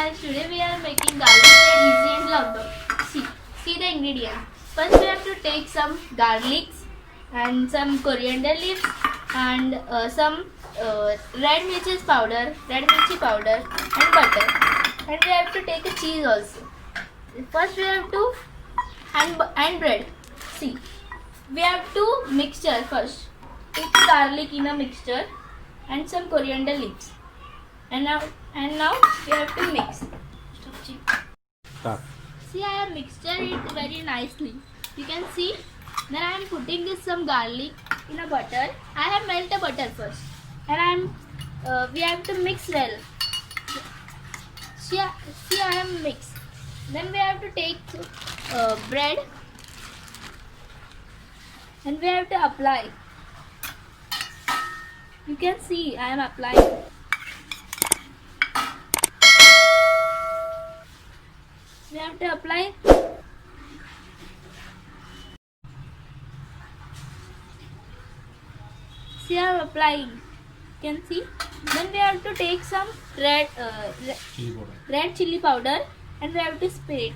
guys, today we are making garlic bread easy and lockdown. See the ingredients. First we have to take some garlics and some coriander leaves and some red mirchi powder and butter. And we have to take a cheese also. First we have to and bread. See, we have to mixture first. Take garlic in a mixture and some coriander leaves. And now we have to mix. See, I have mixed it very nicely. You can see. Then I am putting this some garlic in a butter. I have melted butter first, and we have to mix well. See, I have mixed. Then we have to take bread, and we have to apply. You can see I am applying. We have to apply. See, I am applying. You can see. Then we have to take some red chilli powder and we have to spray it.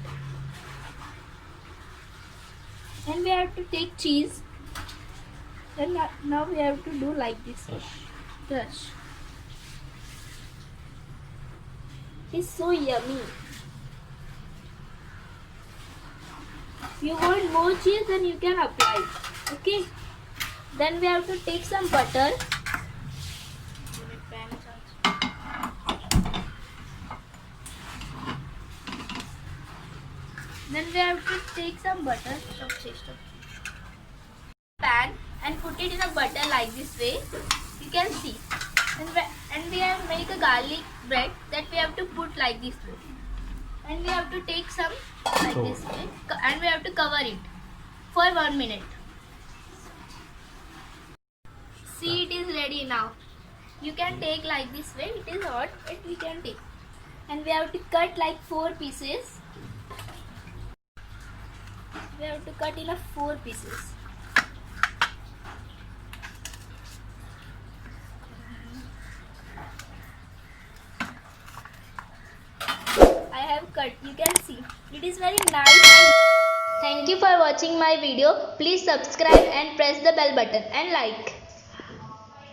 And we have to take cheese. And now we have to do like this. Crush. It's so yummy. If you want more cheese, then you can apply. Okay. Then we have to take some butter. Then we have to take some butter. Pan and put it in a butter like this way. You can see. And we have make a garlic bread that we have to put like this way. And we have to take some like this way. And we have to cover it for 1 minute. See, it is ready now. You can take like this way. It is hot, but we can take. And we have to cut like 4 pieces. We have to cut in 4 pieces. I have cut. You can see. It is very nice. Thank you for watching my video. Please subscribe and press the bell button and like.